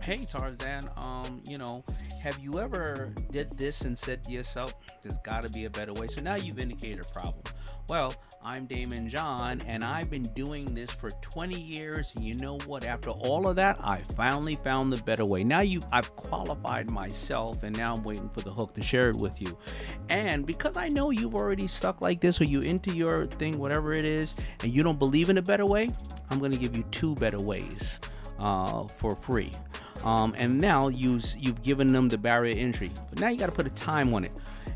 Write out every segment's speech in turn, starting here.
Hey Tarzan, have you ever did this and said to yourself, there's got to be a better way? So now you've indicated a problem. Well, I'm Daymond John, and I've been doing this for 20 years. And you know what? After all of that, I finally found the better way. I've qualified myself, and now I'm waiting for the hook to share it with you. And because I know you've already stuck like this, or you into your thing, whatever it is, and you don't believe in a better way, I'm going to give you two better ways for free. And now you've given them the barrier entry, but now you got to put a time on it.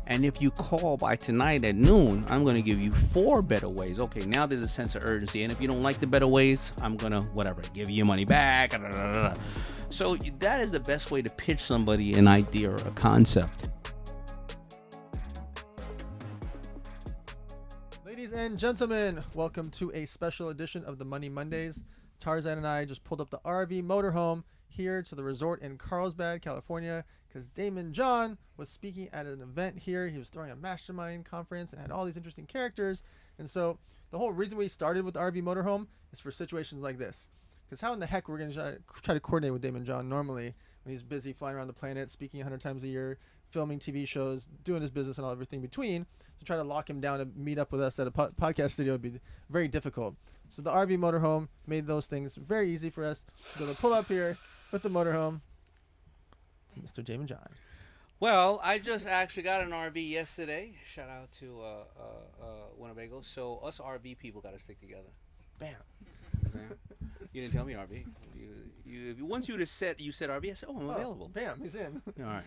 And if you call by tonight at noon, I'm going to give you four better ways. Okay, now there's a sense of urgency. And if you don't like the better ways, I'm going to, give you your money back. So that is the best way to pitch somebody an idea or a concept. Ladies and gentlemen, welcome to a special edition of the Money Mondays. Tarzan and I just pulled up the RV motorhome here to the resort in Carlsbad, California, because Daymond John was speaking at an event here. He was throwing a mastermind conference and had all these interesting characters. And so the whole reason we started with the RV motorhome is for situations like this. Because how in the heck we're going to try to coordinate with Daymond John normally when he's busy flying around the planet, speaking 100 times a year, filming TV shows, doing his business and all everything between. To try to lock him down to meet up with us at a podcast studio would be very difficult. So the RV motorhome made those things very easy for us to be able to pull up here with the motorhome to Mr. Daymond John. Well, I just actually got an RV yesterday. Shout out to Winnebago. So us RV people got to stick together. Bam. You didn't tell me RV. Once you said RV, I said, I'm available. Bam, he's in. All right.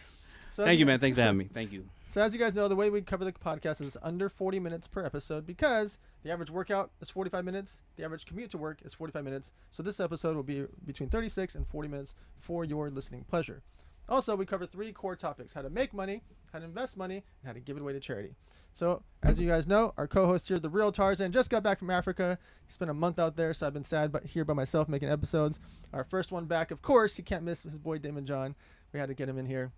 So Thank you, man. Thanks for having me. Thank you. So as you guys know, the way we cover the podcast is under 40 minutes per episode because the average workout is 45 minutes. The average commute to work is 45 minutes. So this episode will be between 36 and 40 minutes for your listening pleasure. Also, we cover three core topics: how to make money, how to invest money, and how to give it away to charity. So as you guys know, our co-host here, the real Tarzan, just got back from Africa. He spent a month out there, so I've been sad but here by myself making episodes. Our first one back, of course, you can't miss his boy Daymond John. We had to get him in here.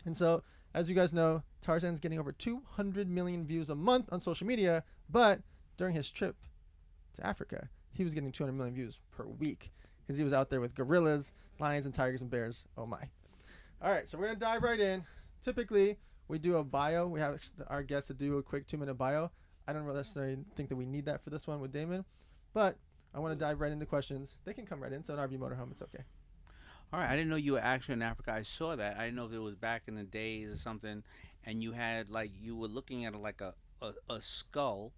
And so, as you guys know, Tarzan's getting over 200 million views a month on social media, but during his trip to Africa, he was getting 200 million views per week because he was out there with gorillas, lions, and tigers and bears. Oh my. All right, so we're going to dive right in. Typically, we do a bio. We have our guests to do a quick 2-minute bio. I don't necessarily think that we need that for this one with Daymond, but I want to dive right into questions. They can come right in. So an RV motorhome, it's okay. All right, I didn't know you were actually in Africa. I saw that. I didn't know if it was back in the days or something, and you had you were looking at a skull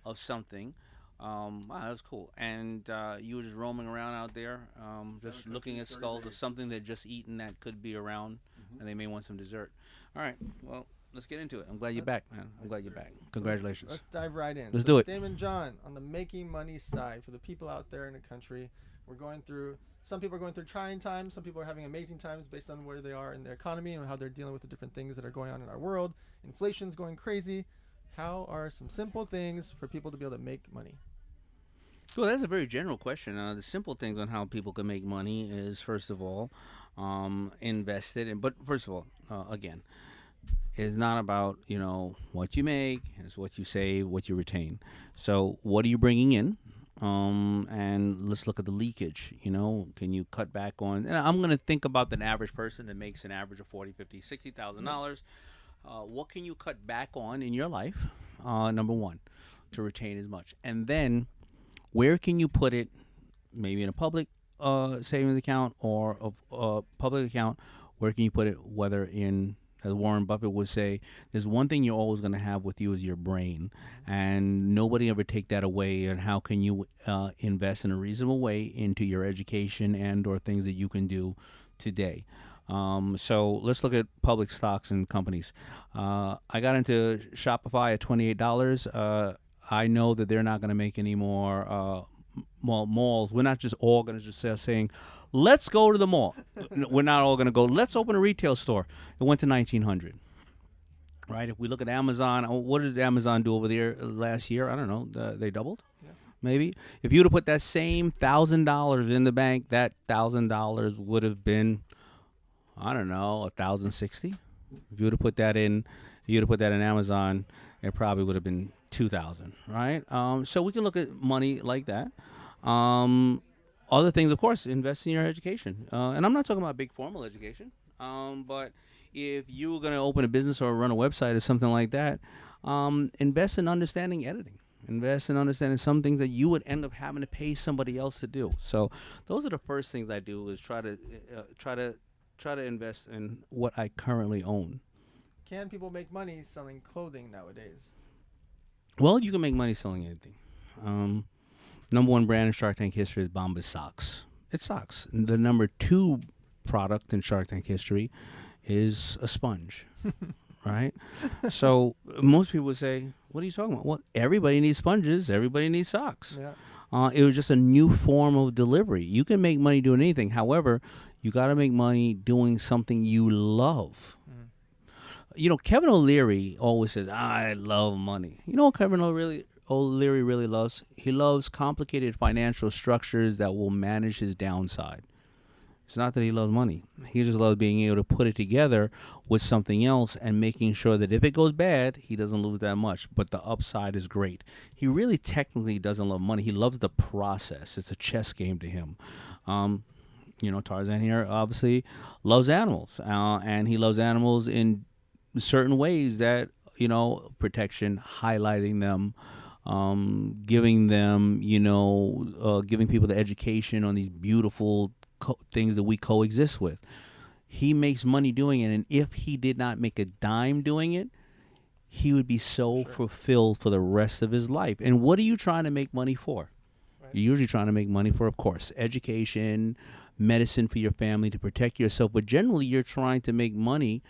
of something. Wow, that was cool. And you were just roaming around out there, just looking at skulls of something they'd just eaten that could be around, and they may want some dessert. All right, well, let's get into it. I'm glad you're back, man. I'm glad you're back. Congratulations. Let's dive right in. Let's do it. Daymond John, on the making money side, for the people out there in the country, some people are going through trying times. Some people are having amazing times based on where they are in the economy and how they're dealing with the different things that are going on in our world. Inflation's going crazy. How are some simple things for people to be able to make money? Well, that's a very general question. The simple things on how people can make money is, first of all, invest it. But first of all, again, it's not about, what you make. It's what you save, what you retain. So what are you bringing in? And let's look at the leakage. Can you cut back on? And I'm going to think about the average person that makes an average of $40,000, $50,000, $60,000. What can you cut back on in your life? Number one, to retain as much. And then where can you put it? Maybe in a public savings account or a public account. Where can you put it? Whether in, as Warren Buffett would say, there's one thing you're always going to have with you is your brain, and nobody ever take that away. And how can you invest in a reasonable way into your education and or things that you can do today? So let's look at public stocks and companies. I got into Shopify at $28. I know that they're not going to make any more malls. We're not just all going to just start saying, let's go to the mall. We're not all going to go, let's open a retail store. It went to 1900. Right? If we look at Amazon, what did Amazon do over there last year? I don't know. They doubled? Yeah. Maybe. If you would have put that same $1,000 in the bank, that $1,000 would have been, I don't know, $1,060. If you would have put that in, Amazon, it probably would have been 2,000, right? So we can look at money like that. Other things, of course, invest in your education. And I'm not talking about big formal education. But if you were going to open a business or run a website or something like that, invest in understanding editing. Invest in understanding some things that you would end up having to pay somebody else to do. So those are the first things I do is try to invest in what I currently own. Can people make money selling clothing nowadays? Well, you can make money selling anything. Um, Number one brand in Shark Tank history is Bombas socks. It's socks. The number two product in Shark Tank history is a sponge, right? So most people would say, "What are you talking about?" Well, everybody needs sponges. Everybody needs socks. Yeah. It was just a new form of delivery. You can make money doing anything. However, you got to make money doing something you love. Mm. Kevin O'Leary always says, "I love money." You know what O'Leary really loves? He loves complicated financial structures that will manage his downside. It's not that he loves money. He just loves being able to put it together with something else and making sure that if it goes bad, he doesn't lose that much, but the upside is great. He really technically doesn't love money. He loves the process. It's a chess game to him. Tarzan here obviously loves animals, and he loves animals in certain ways that, protection, highlighting them, giving them, giving people the education on these beautiful things that we coexist with. He makes money doing it, and if he did not make a dime doing it, he would be so fulfilled for the rest of his life. And what are you trying to make money for? Right. You're usually trying to make money for, of course, education, medicine for your family, to protect yourself, but generally you're trying to make money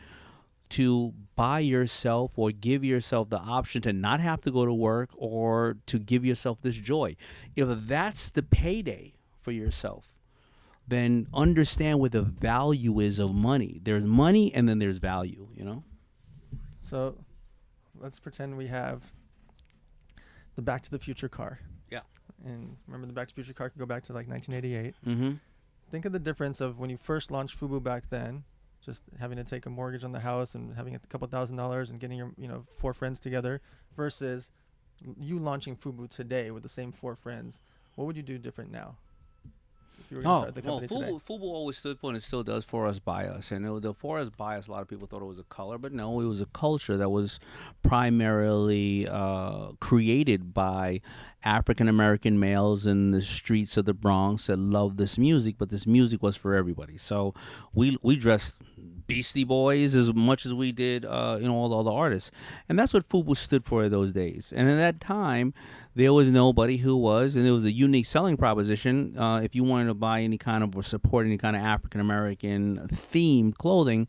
to buy yourself or give yourself the option to not have to go to work or to give yourself this joy. If that's the payday for yourself, then understand what the value is of money. There's money and then there's value, So let's pretend we have the Back to the Future car. Yeah. And remember, the Back to the Future car could go back to like 1988. Mm-hmm. Think of the difference of when you first launched Fubu back then, just having to take a mortgage on the house and having a couple $1,000s and getting your 4 friends together, versus you launching Fubu today with the same 4 friends. What would you do different now if you were going to start the company today? Fubu always stood for, and it still does, for us by us. And the for us by us, a lot of people thought it was a color, but no, it was a culture that was primarily created by African American males in the streets of the Bronx that loved this music, but this music was for everybody. So we dressed Beastie Boys as much as we did, all the other artists. And that's what Fubu stood for in those days. And at that time, there was nobody who was, and it was a unique selling proposition. If you wanted to buy any kind of or support any kind of African American themed clothing,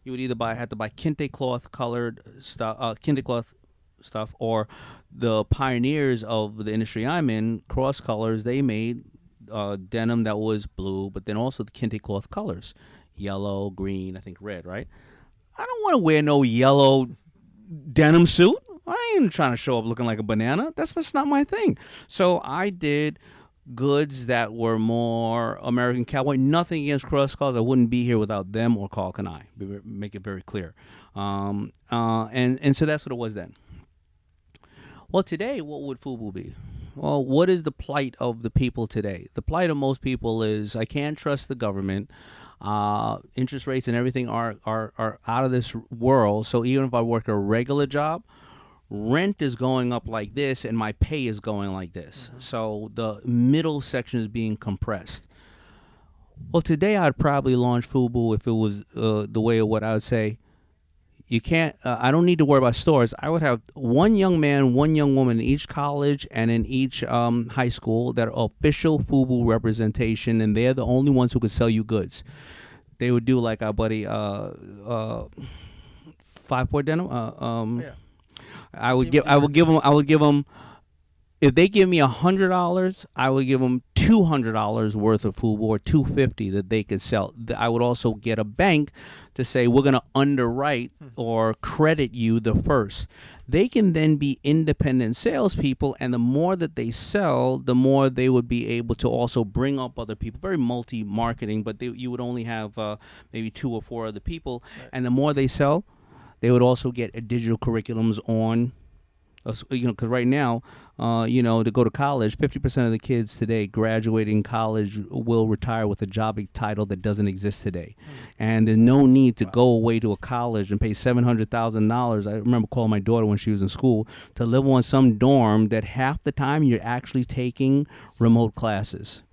you would either have to buy kente cloth colored stuff, or the pioneers of the industry I'm in, Cross Colors, they made denim that was blue, but then also the kente cloth colors. Yellow, green, I think red, right? I don't want to wear no yellow denim suit. I ain't trying to show up looking like a banana. That's not my thing. So I did goods that were more American cowboy. Nothing against Cross Colors. I wouldn't be here without them or Carl Kanai. Make it very clear. And so that's what it was then. Well, today, what would Fubu be? Well, what is the plight of the people today? The plight of most people is, I can't trust the government. Interest rates and everything are out of this world. So even if I work a regular job, rent is going up like this and my pay is going like this. Mm-hmm. So the middle section is being compressed. Well, today I'd probably launch Fubu if it was the way of what I would say. You can't. I don't need to worry about stores. I would have one young man, one young woman in each college and in each high school that are official Fubu representation, and they're the only ones who could sell you goods. They would do like our buddy 5-4 denim. Yeah. I would give them. If they give me $100, I would give them $200 worth of Fubu, or $250 that they could sell. I would also get a bank to say, we're going to underwrite or credit you the first. They can then be independent salespeople, and the more that they sell, the more they would be able to also bring up other people. Very multi-marketing, but you would only have maybe 2 or 4 other people. Right. And the more they sell, they would also get digital curriculums on Because right now, to go to college, 50% of the kids today graduating college will retire with a job title that doesn't exist today, and there's no need to go away to a college and pay $700,000. I remember calling my daughter when she was in school to live on some dorm that half the time you're actually taking remote classes.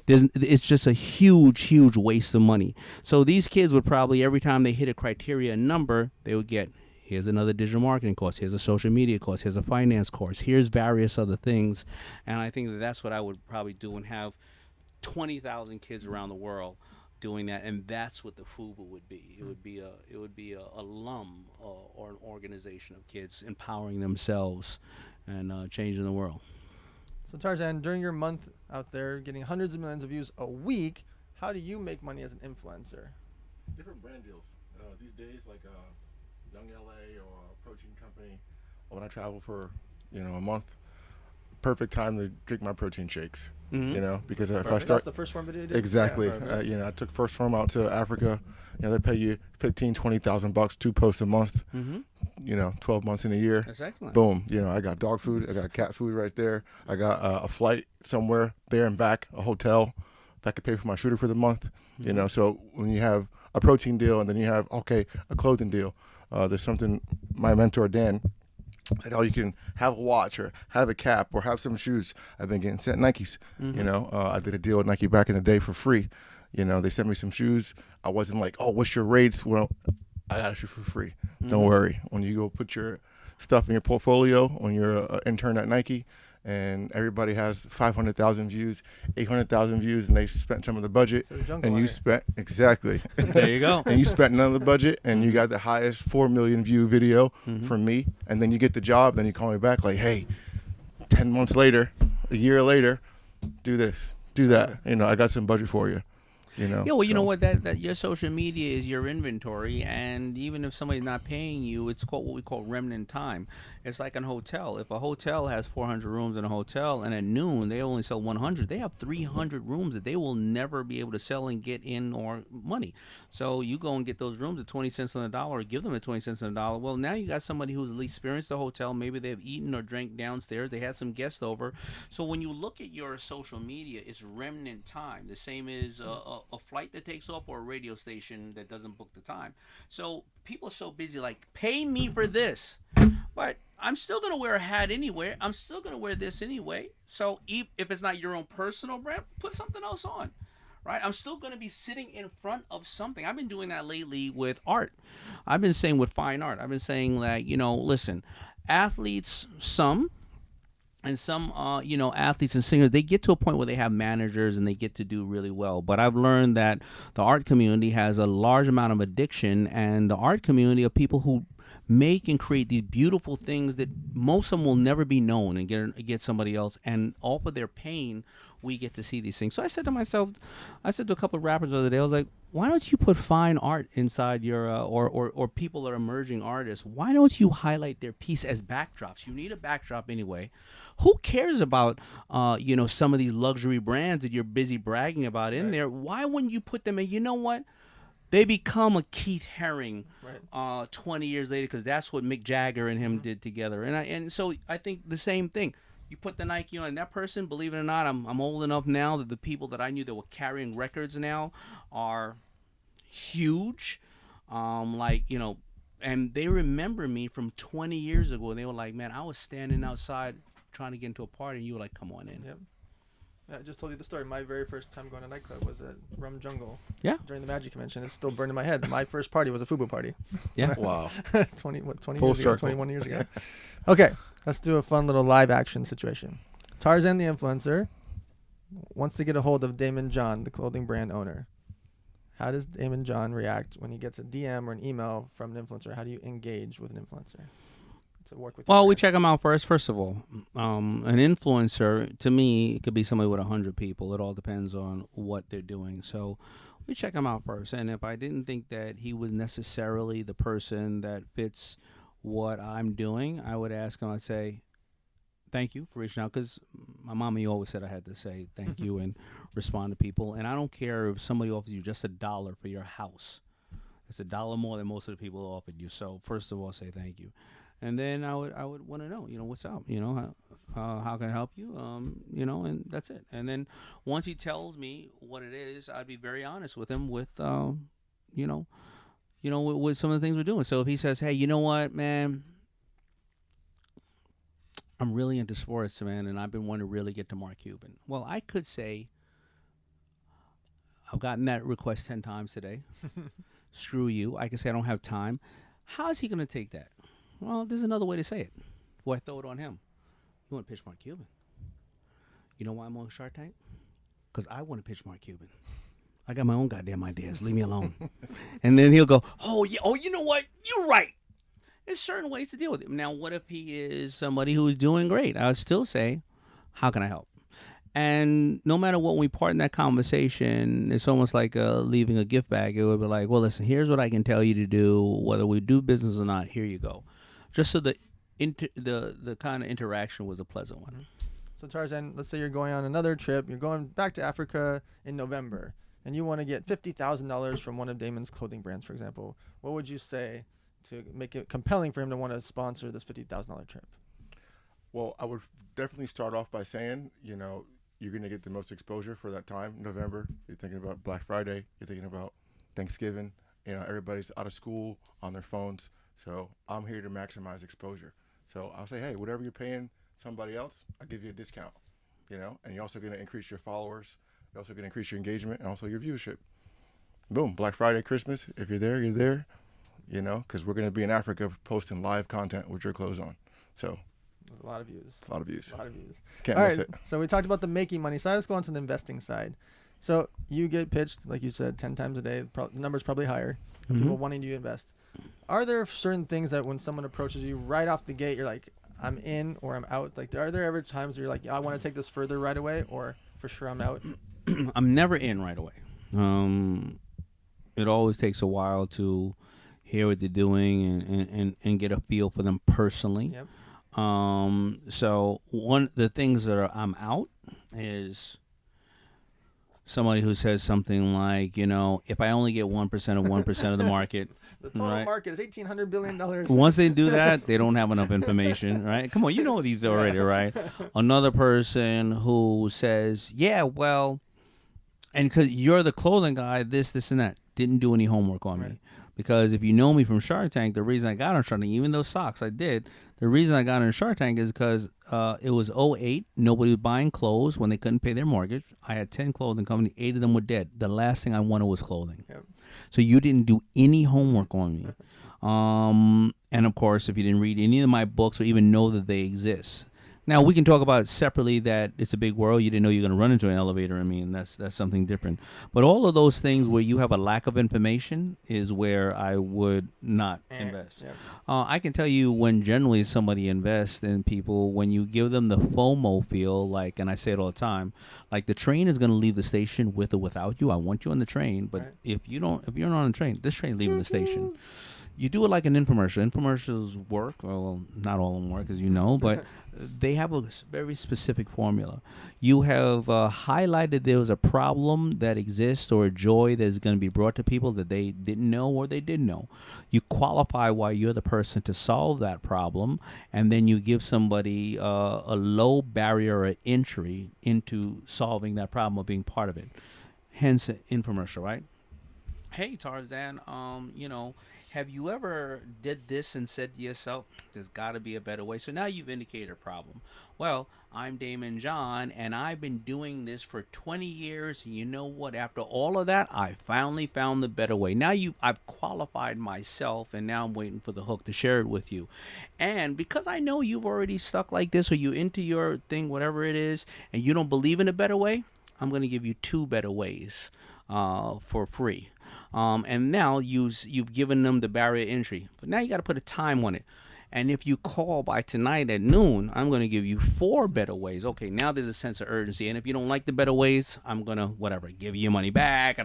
It's just a huge waste of money. So these kids would probably, every time they hit a criteria number, they would get, here's another digital marketing course, here's a social media course, here's a finance course, here's various other things. And I think that that's what I would probably do, and have 20,000 kids around the world doing that. And that's what the FUBA would be. It would be a alum or an organization of kids empowering themselves and changing the world. So Tarzan, during your month out there getting hundreds of millions of views a week, how do you make money as an influencer? Different brand deals. These days, like Young LA or a protein company, when I travel for a month, perfect time to drink my protein shakes. Because if I start, that's the first form video you did? exactly, Yeah, I took first form out to Africa. They pay you $15,000-$20,000, 2 posts a month. 12 months in a year. That's excellent. Boom. I got dog food. I got cat food right there. I got a flight somewhere there and back, a hotel. If I could pay for my shooter for the month, So when you have a protein deal and then you have a clothing deal, there's something my mentor Dan said, you can have a watch or have a cap or have some shoes. I've been getting sent Nikes. I did a deal with Nike back in the day for free. They sent me some shoes. I wasn't like, what's your rates? Well, I got you for free. Don't worry. When you go put your stuff in your portfolio, when you're an intern at Nike, and everybody has 500,000 views, 800,000 views, and they spent some of the budget, and you spent exactly. There you go. And you spent none of the budget, and you got the highest 4 million view video from me, and then you get the job, then you call me back like, hey, 10 months later, a year later, do this, do that. I got some budget for you. Yeah, well, you know what? That your social media is your inventory, and even if somebody's not paying you, it's called what we call remnant time. It's like a hotel. If a hotel has 400 rooms in a hotel, and at noon they only sell 100, they have 300 rooms that they will never be able to sell and get in or money. So you go and get those rooms at 20 cents on the dollar, or give them at 20 cents on the dollar. Well, now you got somebody who's at least experienced the hotel. Maybe they've eaten or drank downstairs. They had some guests over. So when you look at your social media, it's remnant time. The same as a flight that takes off or a radio station that doesn't book the time. So people are so busy, like, pay me for this, but I'm still going to wear a hat anyway. I'm still going to wear this anyway. So if it's not your own personal brand, put something else on, right? I'm still going to be sitting in front of something. I've been doing that lately with art. I've been saying with fine art. I've been saying that, listen, athletes, and some, athletes and singers, they get to a point where they have managers and they get to do really well. But I've learned that the art community has a large amount of addiction, and the art community are people who make and create these beautiful things that most of them will never be known, and get somebody else. And off of their pain, we get to see these things. So I said to myself, I said to a couple of rappers the other day, I was like, why don't you put fine art inside your, or people that are emerging artists, why don't you highlight their piece as backdrops? You need a backdrop anyway. Who cares about, some of these luxury brands that you're busy bragging about in there? Why wouldn't you put them in? You know what? They become a Keith Haring 20 years later, because that's what Mick Jagger and him did together. And so I think the same thing. You put the Nike on, and that person, believe it or not, I'm old enough now that the people that I knew that were carrying records now are huge. And they remember me from 20 years ago, and they were like, man, I was standing outside trying to get into a party, and you were like, come on in. Yep. Yeah, I just told you the story. My very first time going to a nightclub was at Rum Jungle. Yeah. During the Magic Convention. It's still burned in my head. My first party was a FUBU party. Yeah. Wow. 20 Full years ago, circle. 21 years ago. Okay, let's do a fun little live action situation. Tarzan the influencer wants to get a hold of Daymond John, the clothing brand owner. How does Daymond John react when he gets a DM or an email from an influencer? How do you engage with an influencer to work with? Well, we check them out first. First of all, an influencer, to me, it could be somebody with 100 people. It all depends on what they're doing. So we check them out first. And if I didn't think that he was necessarily the person that fits what I'm doing, I would ask him, I'd say, thank you for reaching out, because my mommy always said I had to say thank you and respond to people. And I don't care if somebody offers you just $1 for your house. It's $1 more than most of the people offered you. So first of all, say thank you. And then I would want to know, what's up, how can I help you, and that's it. And then once he tells me what it is, I'd be very honest with him with, you know, with some of the things we're doing. So if he says, hey, you know what, man, I'm really into sports, man, and I've been wanting to really get to Mark Cuban. Well, I could say I've gotten that request 10 times today. Screw you. I can say I don't have time. How's he going to take that? Well, there's another way to say it. Why throw it on him? You want to pitch Mark Cuban? You know why I'm on Shark Tank? Because I want to pitch Mark Cuban. I got my own goddamn ideas. Leave me alone. And then he'll go, oh, yeah, oh, you know what? You're right. There's certain ways to deal with it. Now, what if he is somebody who is doing great? I would still say, how can I help? And no matter what, when we part in that conversation, it's almost like leaving a gift bag. It would be like, well, listen, here's what I can tell you to do, whether we do business or not. Here you go. Just so the kind of interaction was a pleasant one. So Tarzan, let's say you're going on another trip. You're going back to Africa in November, and you want to get $50,000 from one of Daymond's clothing brands, for example. What would you say to make it compelling for him to want to sponsor this $50,000 trip? Well, I would definitely start off by saying, you're going to get the most exposure for that time, November. You're thinking about Black Friday. You're thinking about Thanksgiving. Everybody's out of school on their phones. So I'm here to maximize exposure. So I'll say, hey, whatever you're paying somebody else, I'll give you a discount, and you're also going to increase your followers. You're also going to increase your engagement and also your viewership. Boom, Black Friday, Christmas. If you're there, you're there, because we're going to be in Africa posting live content with your clothes on. So a lot of views. A lot of views. A lot of views. Can't miss it. So we talked about the making money side. Let's go on to the investing side. So you get pitched, like you said, 10 times a day. The number's probably higher. Mm-hmm. People wanting you to invest. Are there certain things that when someone approaches you right off the gate, you're like, I'm in or I'm out? Like, are there ever times where you're like, I want to take this further right away, or for sure I'm out? I'm never in right away. It always takes a while to hear what they're doing and get a feel for them personally. Yep. So one of the things that I'm out is somebody who says something like, if I only get 1% of 1% of the market. The total market is $1,800 billion. Once they do that, they don't have enough information, right? Come on, you know these already, right? Another person who says, yeah, well, and because you're the clothing guy, this, and that. Didn't do any homework on me. Because if you know me from Shark Tank, the reason I got on Shark Tank, even though socks I did, the reason I got on Shark Tank is because it was '08. Nobody was buying clothes when they couldn't pay their mortgage. I had 10 clothing companies. 8 of them were dead. The last thing I wanted was clothing. Yep. So you didn't do any homework on me. And, of course, if you didn't read any of my books or even know that they exist. Now, we can talk about separately that it's a big world. You didn't know you were going to run into an elevator. I mean, that's something different. But all of those things where you have a lack of information is where I would not invest. Yep. I can tell you when generally somebody invests in people, when you give them the FOMO feel, like, and I say it all the time, like the train is going to leave the station with or without you. I want you on the train. But if you're not on the train, this train leaving the station. You do it like an infomercial. Infomercials work. Well, not all of them work, as you know, but they have a very specific formula. You have highlighted there was a problem that exists or a joy that is going to be brought to people that they didn't know or they did know. You qualify why you're the person to solve that problem, and then you give somebody a low barrier of entry into solving that problem or being part of it. Hence, an infomercial, right? Hey, Tarzan, have you ever did this and said to yourself, there's got to be a better way? So now you've indicated a problem. Well, I'm Daymond John, and I've been doing this for 20 years. And you know what? After all of that, I finally found the better way. Now I've qualified myself, and now I'm waiting for the hook to share it with you. And because I know you've already stuck like this, or you into your thing, whatever it is, and you don't believe in a better way, I'm going to give you 2 better ways for free. And now you've given them the barrier entry. But now you got to put a time on it. And if you call by tonight at noon, I'm going to give you 4 better ways. Okay, now there's a sense of urgency. And if you don't like the better ways, I'm going to, give you your money back.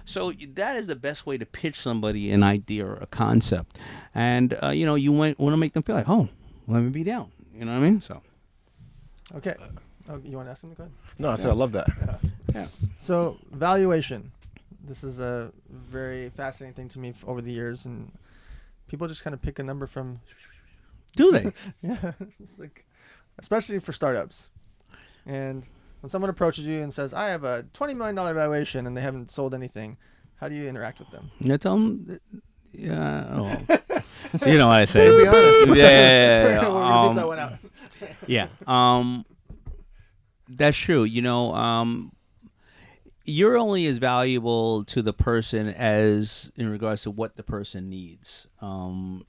So that is the best way to pitch somebody an idea or a concept. And, you want to make them feel like, oh, let me be down. You know what I mean? So. Okay. You want to ask them? Go ahead. No, I said I love that. Yeah. So valuation. This is a very fascinating thing to me over the years, and people just kind of pick a number from Do they? Yeah, it's like, especially for startups. And when someone approaches you and says, "I have a $20 million valuation," and they haven't sold anything, how do you interact with them? You tell them. Yeah. Oh. You know what I say. Be honest. Yeah. We're gonna beat that one out. Yeah. That's true. You're only as valuable to the person as in regards to what the person needs. A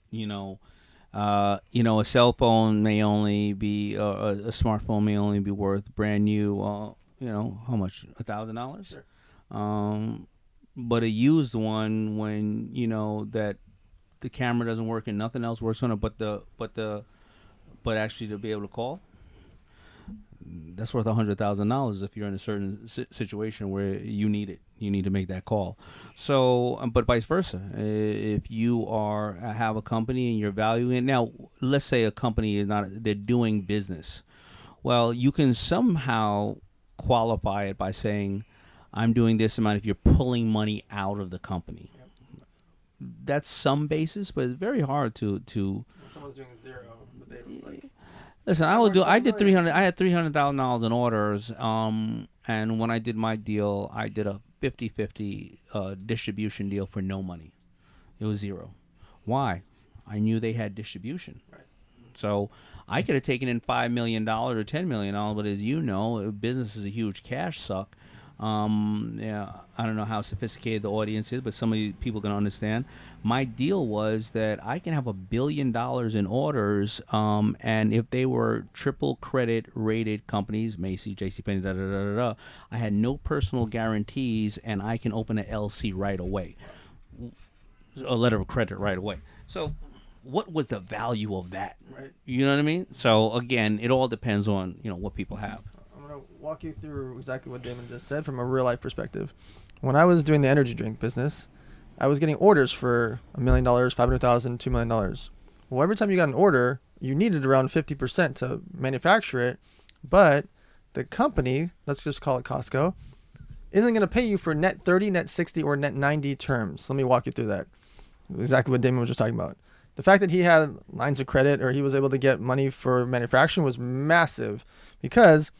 cell phone may only be a smartphone may only be worth brand new. How much? $1,000. Sure. But a used one, when that the camera doesn't work and nothing else works on it, but actually to be able to call, that's worth $100,000 if you're in a certain situation where you need it. You need to make that call. So, but vice versa. If you have a company and you're valuing it, now, let's say a company they're doing business. Well, you can somehow qualify it by saying, I'm doing this amount if you're pulling money out of the company. Yep. That's some basis, but it's very hard to. When someone's doing zero, but they like. Listen, I did 300. I had $300,000 in orders. And when I did my deal, I did a 50-50 distribution deal for no money. It was zero. Why? I knew they had distribution. Right. So I could have taken in $5 million or $10 million, but as you know, business is a huge cash suck. I don't know how sophisticated the audience is, but some of you people can understand. My deal was that I can have $1 billion in orders, and if they were triple credit rated companies, Macy's, JCPenney, I had no personal guarantees, and I can open an LC right away, a letter of credit right away. So what was the value of that? Right. You know what I mean? So again, it all depends on what people have. I'm going to walk you through exactly what Daymond just said from a real life perspective. When I was doing the energy drink business, I was getting orders for $1 million, $500,000, $2 million. Well, every time you got an order, you needed around 50% to manufacture it, but the company, let's just call it Costco, isn't going to pay you for net 30, net 60, or net 90 terms. Let me walk you through that. Exactly what Daymond was just talking about. The fact that he had lines of credit or he was able to get money for manufacturing was massive because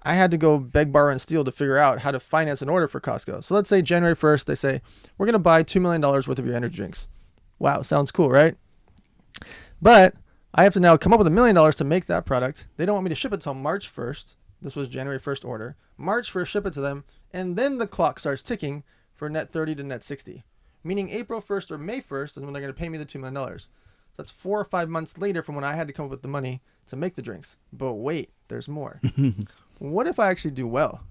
I had to go beg, borrow, and steal to figure out how to finance an order for Costco. So let's say January 1st, they say, we're going to buy $2 million worth of your energy drinks. Wow, sounds cool, right? But I have to now come up with $1 million to make that product. They don't want me to ship it till March 1st. This was January 1st order. March 1st, ship it to them. And then the clock starts ticking for net 30 to net 60. Meaning April 1st or May 1st is when they're going to pay me the $2 million. So that's 4 or 5 months later from when I had to come up with the money to make the drinks. But wait, there's more. What if I actually do well?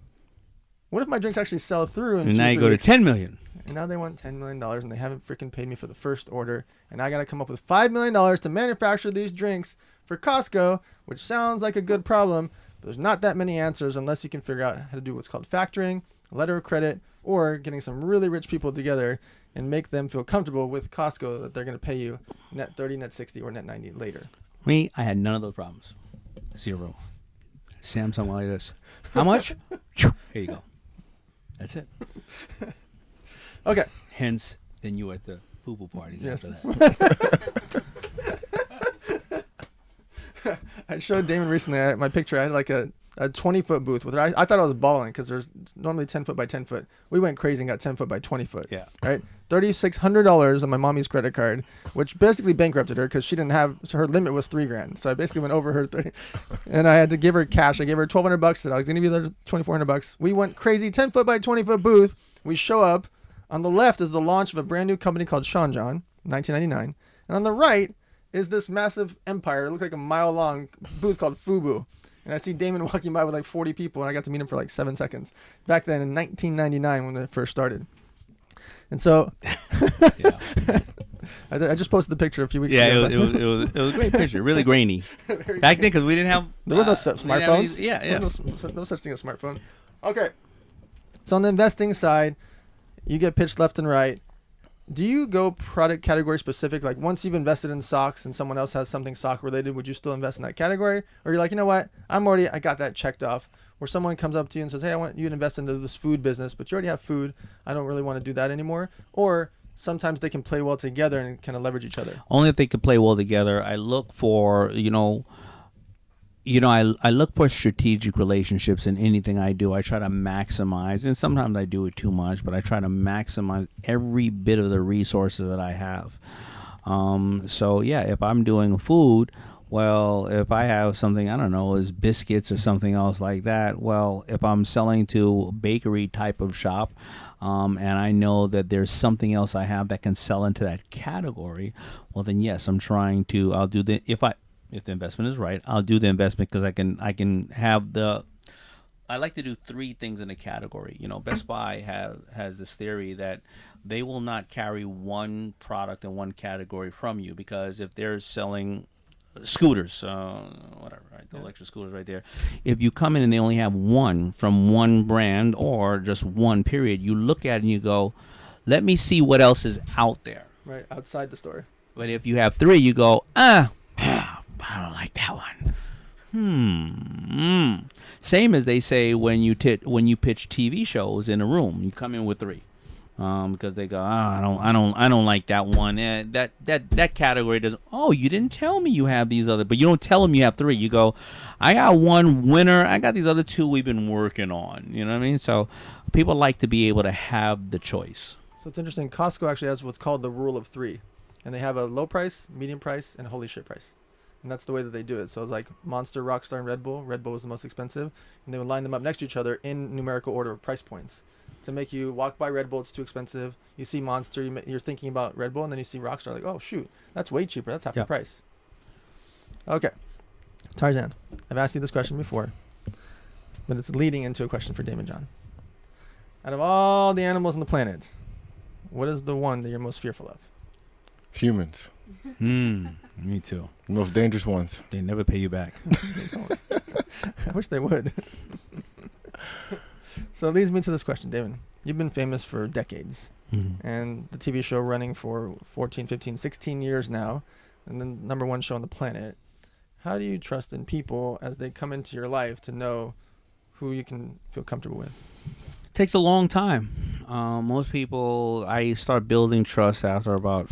What if my drinks actually sell through? And now you go to $10 million. And now they want $10 million and they haven't freaking paid me for the first order. And I got to come up with $5 million to manufacture these drinks for Costco, which sounds like a good problem. But there's not that many answers unless you can figure out how to do what's called factoring, a letter of credit, or getting some really rich people together and make them feel comfortable with Costco that they're going to pay you net 30, net 60, or net 90 later. Me, I had none of those problems. Zero. Samsung like this. How much? Here you go. That's it. Okay. Hence, then you at the FUBU parties Yes. after that. I showed Daymond recently my picture. I had like a 20-foot booth with her. I thought I was balling because there's normally 10 foot by 10 foot. We went crazy and got 10 foot by 20 foot. Yeah. Right? $3,600 on my mommy's credit card, which basically bankrupted her because she didn't have, so her limit was $3,000. So I basically went over her 30, and I had to give her cash. I gave her $1,200. Said I was going to be there $2,400. We went crazy, 10 foot by 20 foot booth. We show up. On the left is the launch of a brand new company called Sean John, 1999, and on the right is this massive empire. It looked like a mile long booth called FUBU. And I see Daymond walking by with like 40 people, and I got to meet him for like 7 seconds. Back then in 1999 when it first started. And so I just posted the picture a few weeks ago. Yeah, it was a great picture. Really grainy. Back then, because we didn't have... There were no smartphones. Yeah. There was no such thing as smartphone. Okay. So on the investing side, you get pitched left and right. Do you go product category specific? Like once you've invested in socks and someone else has something sock related, would you still invest in that category? Or you're like, you know what? I got that checked off. Where someone comes up to you and says, hey, I want you to invest into this food business, but you already have food. I don't really want to do that anymore. Or sometimes they can play well together and kind of leverage each other. Only if they could play well together. I look for, I look for strategic relationships in anything I do. I try to maximize, and sometimes I do it too much, but I try to maximize every bit of the resources that I have. So yeah, if I'm doing food, well, if I have something, I don't know, is biscuits or something else like that. Well, if I'm selling to a bakery type of shop, and I know that there's something else I have that can sell into that category, well then yes, I'll do the if the investment is right, I'll do the investment because I can have the. I like to do three things in a category. Best Buy has this theory that they will not carry one product in one category from you, because if they're selling scooters, whatever, right, the electric scooters right there, if you come in and they only have one from one brand or just one period, you look at it and you go, let me see what else is out there. Right, outside the store. But if you have three, you go, I don't like that one. Same as they say when you pitch TV shows in a room, you come in with three, because they go, I don't like that one. That category doesn't. Oh, you didn't tell me you have these other, but you don't tell them you have three. You go, I got one winner. I got these other two we've been working on. You know what I mean? So people like to be able to have the choice. So it's interesting. Costco actually has what's called the rule of three, and they have a low price, medium price, and a holy shit price. And that's the way that they do it. So it's like Monster, Rockstar, and Red Bull. Red Bull was the most expensive. And they would line them up next to each other in numerical order of price points to make you walk by Red Bull. It's too expensive. You see Monster, you're thinking about Red Bull, and then you see Rockstar. Like, oh, shoot, that's way cheaper. That's half the price. Okay. Tarzan, I've asked you this question before, but it's leading into a question for Daymond John. Out of all the animals on the planet, what is the one that you're most fearful of? Humans. Me too. The most dangerous ones. They never pay you back. They don't. I wish they would. So it leads me to this question, David. You've been famous for decades, and the TV show running for 14, 15, 16 years now, and the #1 show on the planet. How do you trust in people as they come into your life to know who you can feel comfortable with? Takes a long time. Most people, I start building trust after about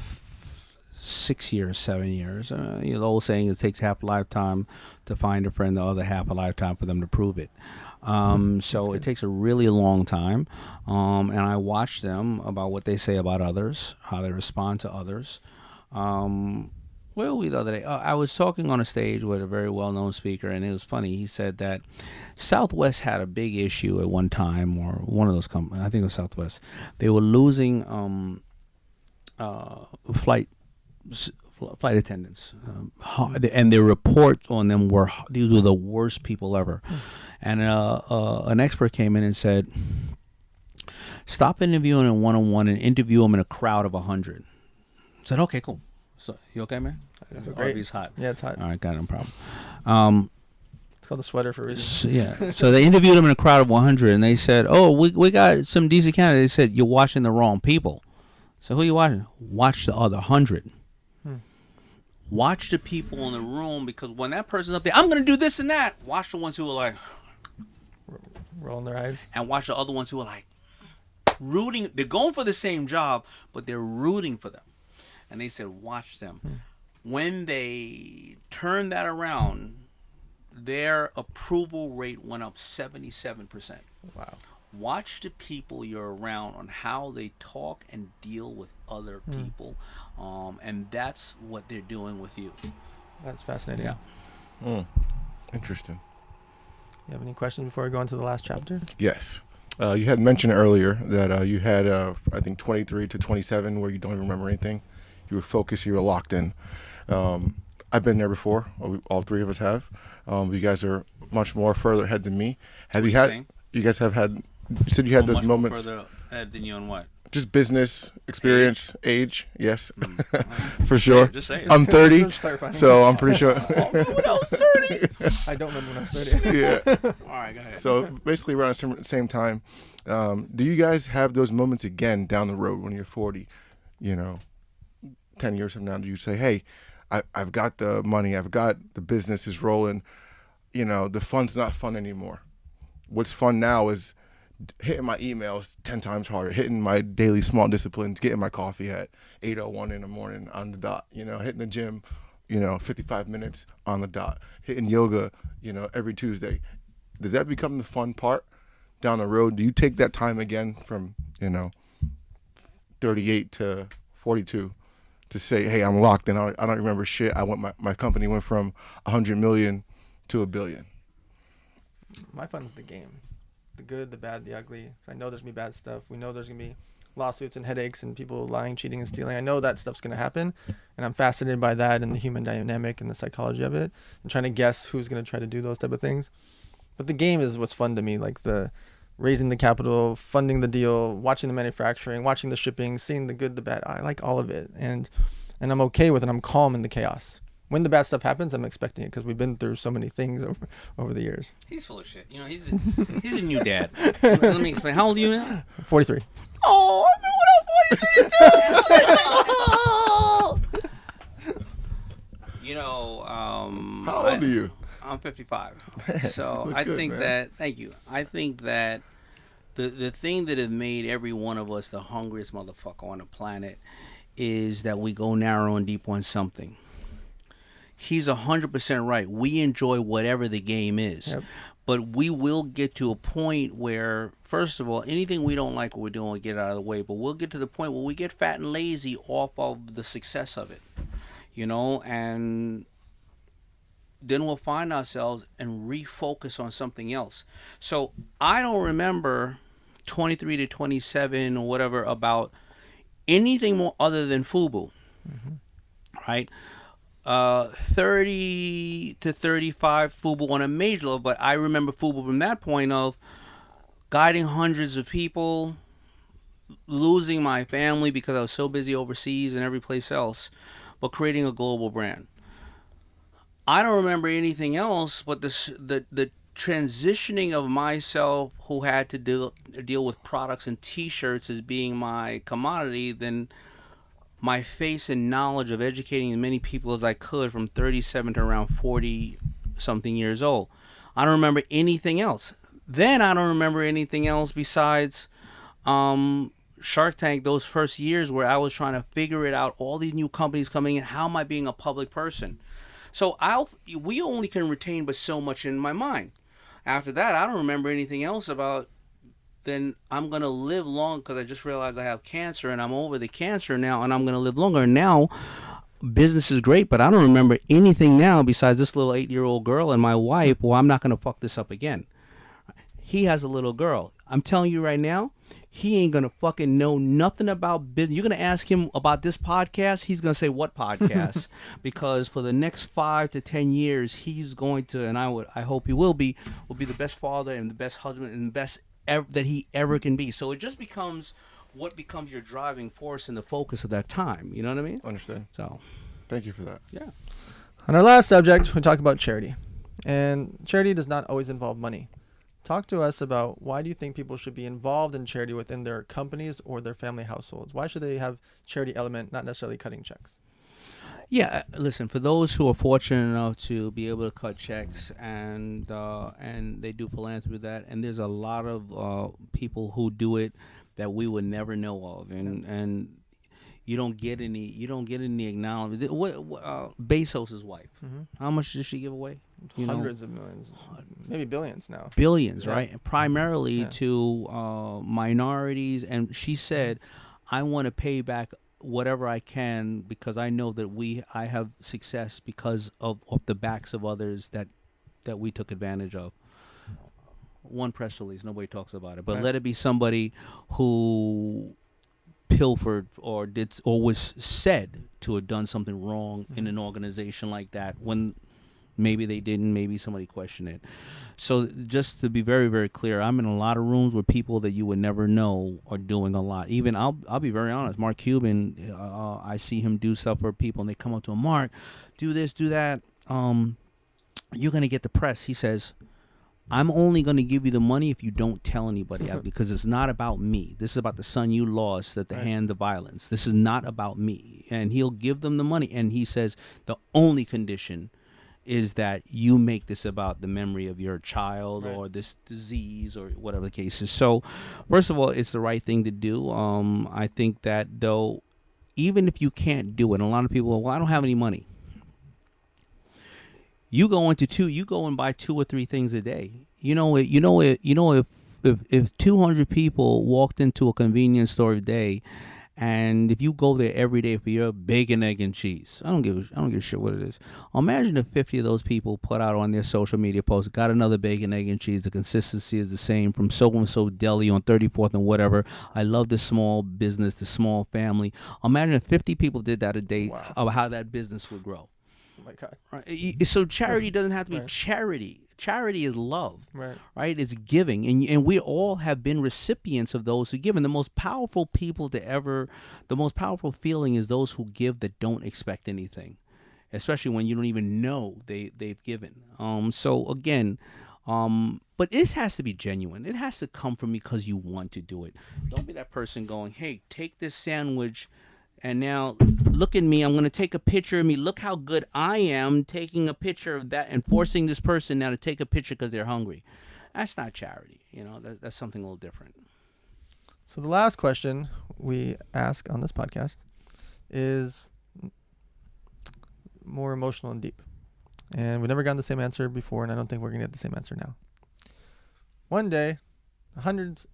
6 years, 7 years. The old saying is it takes half a lifetime to find a friend, the other half a lifetime for them to prove it. So it takes a really long time. And I watch them about what they say about others, how they respond to others. Where were we the other day? I was talking on a stage with a very well-known speaker, and it was funny. He said that Southwest had a big issue at one time, or one of those companies, I think it was Southwest. They were losing flight attendants, and their reports on them were, these were the worst people ever. And an expert came in and said, stop interviewing them one-on-one and interview them in a crowd of 100. I said, okay, cool. So you okay, man? I feel great. RV's hot. Yeah, it's hot. All right, got no problem. It's called the sweater for a reason. So they interviewed them in a crowd of 100, and they said, oh, we got some decent candidates. They said, you're watching the wrong people. So who are you watching? Watch the other 100. Watch the people in the room, because when that person's up there, I'm going to do this and that. Watch the ones who are like rolling their eyes, and watch the other ones who are like rooting. They're going for the same job, but they're rooting for them. And they said, watch them. When they turned that around, their approval rate went up 77%. Wow. Watch the people you're around on how they talk and deal with other people. And that's what they're doing with you. That's fascinating. Yeah. Interesting. You have any questions before we go into the last chapter? Yes. You had mentioned earlier that you had, I think, 23 to 27 where you don't even remember anything. You were focused. You were locked in. I've been there before. All three of us have. You guys are much more further ahead than me. Have you had? You guys have had. You said you had those moments. Further ahead than you on what? Just business experience, age, yes, for sure. Just say it. I'm 30, Just clarifying. so I'm pretty sure. When I was 30. I don't remember when I was 30. Yeah. All right, go ahead. So basically around the same time, do you guys have those moments again down the road when you're 40, 10 years from now? Do you say, hey, I've got the money, I've got the business is rolling, the fun's not fun anymore. What's fun now is hitting my emails 10 times harder, hitting my daily small disciplines, getting my coffee at 8:01 in the morning on the dot, hitting the gym, 55 minutes on the dot, hitting yoga, every Tuesday. Does that become the fun part down the road? Do you take that time again from, 38 to 42 to say, hey, I'm locked in. I don't remember shit. My company went from 100 million to $1 billion. My fun's the game. The good, the bad, the ugly. I know there's going to be bad stuff. We know there's going to be lawsuits and headaches and people lying, cheating, and stealing. I know that stuff's going to happen. And I'm fascinated by that and the human dynamic and the psychology of it. And trying to guess who's going to try to do those type of things. But the game is what's fun to me. Like the raising the capital, funding the deal, watching the manufacturing, watching the shipping, seeing the good, the bad. I like all of it. And I'm okay with it. I'm calm in the chaos. When the bad stuff happens, I'm expecting it because we've been through so many things over the years. He's full of shit. He's a new dad. Let me explain. How old are you now? 43. Oh, I remember when I was 43 too. How old are you? I'm 55. So I good, think man. that. Thank you. I think that the thing that has made every one of us the hungriest motherfucker on the planet is that we go narrow and deep on something. He's 100% right. We enjoy whatever the game is. Yep. But we will get to a point where, first of all, anything we don't like what we're doing, we get out of the way. But we'll get to the point where we get fat and lazy off of the success of it. And then we'll find ourselves and refocus on something else. So I don't remember 23 to 27 or whatever about anything more other than FUBU. Right? 30 to 35 FUBU on a major level, but I remember FUBU from that point of guiding hundreds of people, losing my family because I was so busy overseas and every place else, but creating a global brand. I don't remember anything else but the transitioning of myself who had to deal with products and t-shirts as being my commodity, then my face and knowledge of educating as many people as I could from 37 to around 40 something years old. I don't remember anything else. Then I don't remember anything else besides Shark Tank, those first years where I was trying to figure it out, all these new companies coming in, how am I being a public person? So we only can retain but so much in my mind. After that, I don't remember anything else about then I'm going to live long because I just realized I have cancer and I'm over the cancer now and I'm going to live longer. And now business is great, but I don't remember anything now besides this little 8-year-old girl and my wife. Well, I'm not going to fuck this up again. He has a little girl. I'm telling you right now, he ain't going to fucking know nothing about business. You're going to ask him about this podcast. He's going to say, what podcast? Because for the next 5 to 10 years, he's going to, and I hope he will be the best father and the best husband and the best that he ever can be. So it just becomes what becomes your driving force and the focus of that time. You know what I mean? Understand. So Thank you for that. yeah. On our last subject, we talk about charity. And charity does not always involve money. Talk to us about why do you think people should be involved in charity within their companies or their family households? Why should they have charity element, not necessarily cutting checks? Yeah, listen, for those who are fortunate enough to be able to cut checks and they do philanthropy with that, and there's a lot of people who do it that we would never know of, and you don't get any acknowledgement. Bezos' wife, how much did she give away? Hundreds of millions, maybe billions now. Billions, Yeah. right? Primarily to minorities, and she said, I want to pay back whatever I can because I know that I have success because of the backs of others that we took advantage of. One press release, nobody talks about it, but Right. let it be somebody who pilfered or was said to have done something wrong in an organization like that when maybe they didn't, maybe somebody questioned it. So just to be very, very clear, I'm in a lot of rooms with people that you would never know are doing a lot. Even I'll be very honest, Mark Cuban, I see him do stuff for people and they come up to him, Mark, do this, do that. You're going to get the press. He says, I'm only going to give you the money if you don't tell anybody because it's not about me. This is about the son you lost at the hand of violence. This is not about me. And he'll give them the money. And he says the only condition is that you make this about the memory of your child Right. or this disease or whatever the case is. So, first of all, it's the right thing to do. I think that though, even if you can't do it, a lot of people, well, I don't have any money. You go and buy 2 or 3 things a day. If 200 people walked into a convenience store a day, and if you go there every day for your bacon, egg, and cheese, I don't give a shit what it is. Imagine if 50 of those people put out on their social media posts, got another bacon, egg, and cheese. The consistency is the same from so and so deli on 34th and whatever. I love this small business, the small family. Imagine if 50 people did that a day, Wow. of how that business would grow. Oh my God. Right? So charity doesn't have to be Right. charity. Charity is love, Right. right? It's giving, and we all have been recipients of those who give. And the most powerful the most powerful feeling is those who give that don't expect anything, especially when you don't even know they've given. So again, but this has to be genuine. It has to come from you because you want to do it. Don't be that person going, "Hey, take this sandwich." And now, look at me. I'm going to take a picture of me. Look how good I am taking a picture of that and forcing this person now to take a picture because they're hungry. That's not charity. That's something a little different. So the last question we ask on this podcast is more emotional and deep. And we've never gotten the same answer before, and I don't think we're going to get the same answer now. One day, 200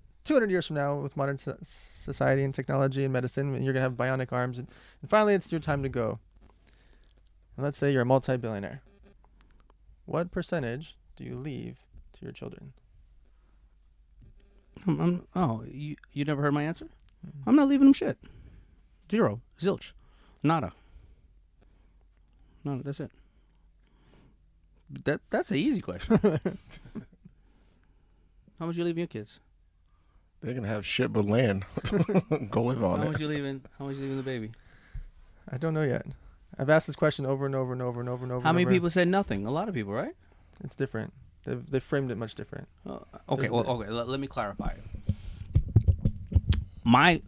years from now, with modern society and technology and medicine, and you're going to have bionic arms, and finally it's your time to go. And let's say you're a multi-billionaire. What percentage do you leave to your children? You never heard my answer? I'm not leaving them shit. Zero. Zilch. Nada. No, that's it. That's an easy question. How much you leaving your kids? They're gonna have shit but land. Go live on How it. much you leaving the baby? I don't know yet. I've asked this question over and over and over and over and over. How and many over. people said nothing? A lot of people, right? It's different. They've framed it much different. Okay, let me clarify.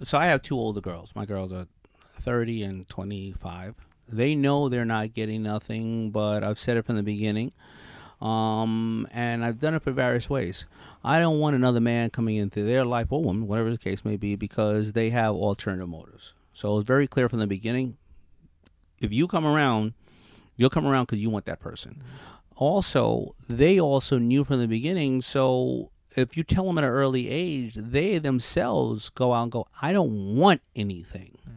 So I have 2 older girls. My girls are 30 and 25. They know they're not getting nothing, but I've said it from the beginning. And I've done it for various ways. I don't want another man coming into their life, or woman, whatever the case may be, because they have alternative motives. So it's very clear from the beginning. If you come around, you'll come around because you want that person. Mm-hmm. Also, they also knew from the beginning. So if you tell them at an early age, they themselves go out and go, I don't want anything. Mm.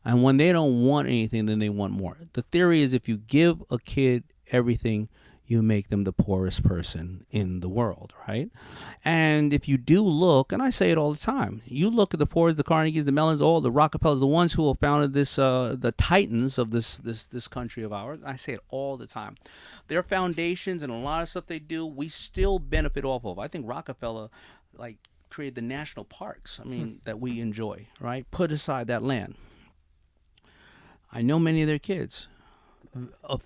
And when they don't want anything, then they want more. The theory is if you give a kid everything, you make them the poorest person in the world, right? And if you do look, and I say it all the time, you look at the Fords, the Carnegies, the Mellons, all the Rockefellers, the ones who have founded this, the titans of this country of ours. I say it all the time. Their foundations and a lot of stuff they do, we still benefit off of. I think Rockefeller, created the national parks. I mean, that we enjoy, right? Put aside that land. I know many of their kids. A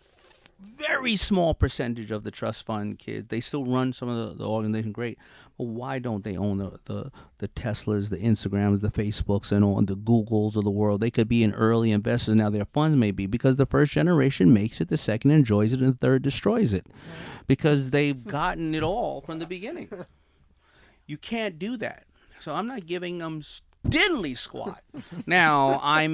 very small percentage of the trust fund kids, they still run some of the organization great, but why don't they own the Teslas, the Instagrams, the Facebooks, and all the Googles of the world? They could be an early investor. Now their funds may be, because the first generation makes it, the second enjoys it, and the third destroys it, because they've gotten it all from the beginning. You can't do that. So I'm not giving them diddly squat. Now I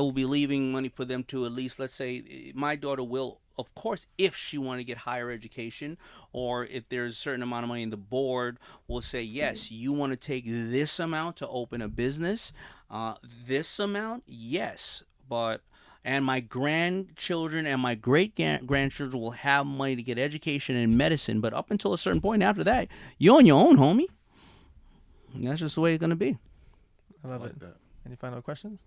will be leaving money for them to at least, let's say my daughter will, of course, if she want to get higher education, or if there's a certain amount of money in the board, will say, yes, you want to take this amount to open a business, this amount, yes, and my grandchildren and my great-grandchildren will have money to get education and medicine, but up until a certain point after that, you're on your own, homie. And that's just the way it's going to be. I love it. Any final questions?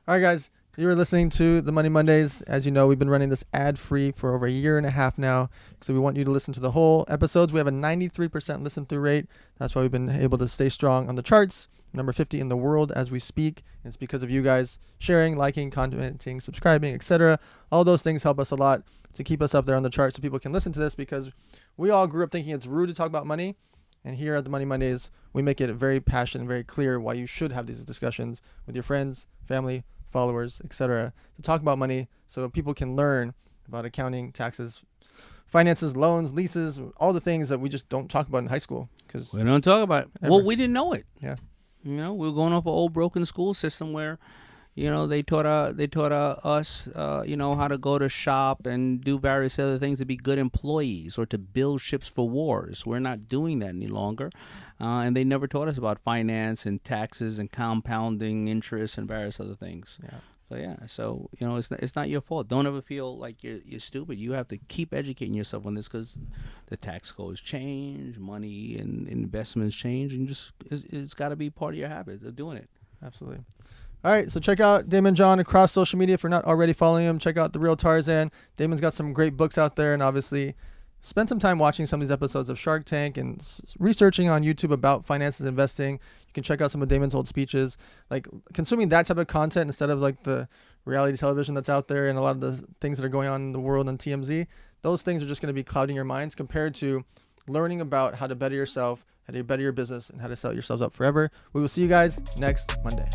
All right, guys. You were listening to the Money Mondays. As you know, we've been running this ad-free for over 1.5 years now. So we want you to listen to the whole episodes. We have a 93% listen-through rate. That's why we've been able to stay strong on the charts. Number 50 in the world as we speak. It's because of you guys sharing, liking, commenting, subscribing, etc. All those things help us a lot to keep us up there on the charts so people can listen to this, because we all grew up thinking it's rude to talk about money. And here at the Money Mondays, we make it very passionate and very clear why you should have these discussions with your friends, family, followers, etc., to talk about money so people can learn about accounting, taxes, finances, loans, leases, all the things that we just don't talk about in high school. Because We don't talk about it. Well, we didn't know it. Yeah. You know, we were going off an old broken school system where, you know, they taught us, you know, how to go to shop and do various other things to be good employees or to build ships for wars. We're not doing that any longer, and they never taught us about finance and taxes and compounding interest and various other things. Yeah. So yeah, so you know, it's not your fault. Don't ever feel like you're stupid. You have to keep educating yourself on this because the tax codes change, money and investments change, and it's got to be part of your habit of doing it. Absolutely. All right, so check out Daymond John across social media if you're not already following him. Check out The Real Tarzan. Daymond's got some great books out there, and obviously spend some time watching some of these episodes of Shark Tank and researching on YouTube about finances, investing. You can check out some of Daymond's old speeches. Like consuming that type of content instead of like the reality television that's out there and a lot of the things that are going on in the world on TMZ. Those things are just going to be clouding your minds compared to learning about how to better yourself, how to better your business, and how to set yourselves up forever. We will see you guys next Monday.